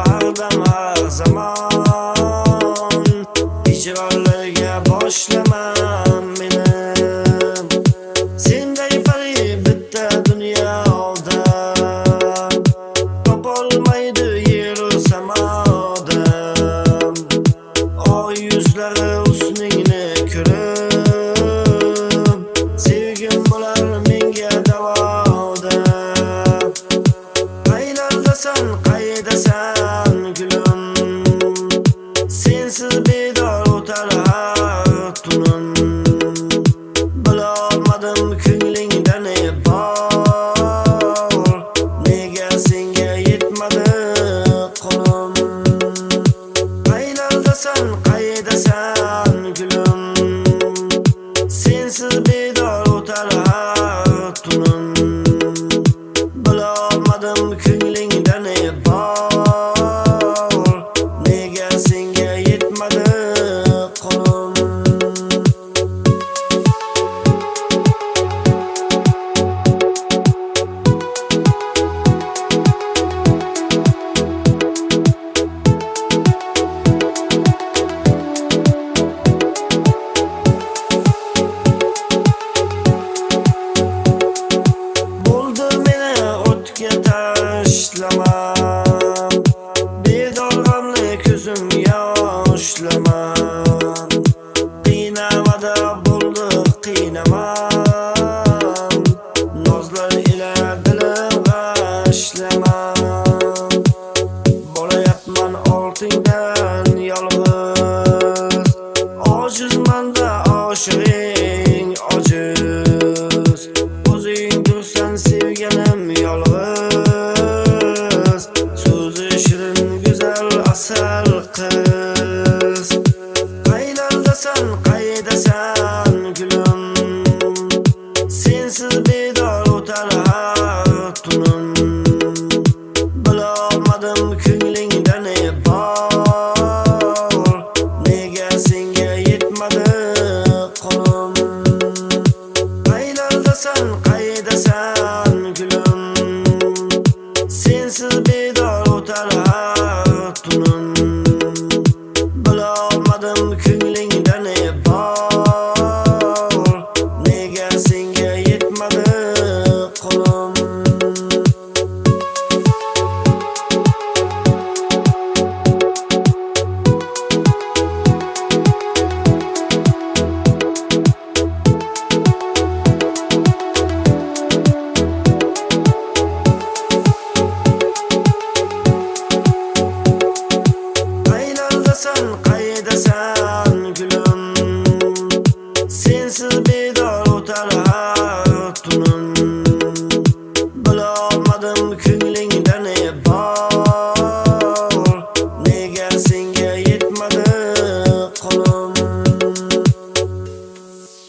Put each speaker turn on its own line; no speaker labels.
har dam har zamon. Hijronlarga boshlaman meni. Senday pari bitta dunyoda topolmaydi yeru samoda. Oy yuzlari husningni ko'rib, sevgim bo'lar menga davoda. Qaylardasan, qaydasan gulim, sensiz bedor o'tar har tunim. Bilolmadim ko'nglingda ne bor, nega senga yetmadi qo'lim. Qaylardasan, qaydasan gulim, sensiz bedor o'tar har tunim. Bilolmadim ko'nglingda ne bor, nega senga yetmadi qo'lim. Bo'ldi meni o'tga tashlama, bedor g'amli ko'zim yoshlaman. Qiynamada bo'ldi qiynaman, nozlar ila dilim g'ashlaman. Bolayapman ortingdan yolg'iz, ojizman-da oshig'ing ojiz. O'zing tursan sevganim yolg'iz, so'zi shirin go'zal asal qiz. Qaylardasan, qaydasan gulim, sensiz bedor o'tar har tunim. Bilolmadim ko'nglingda ne bor,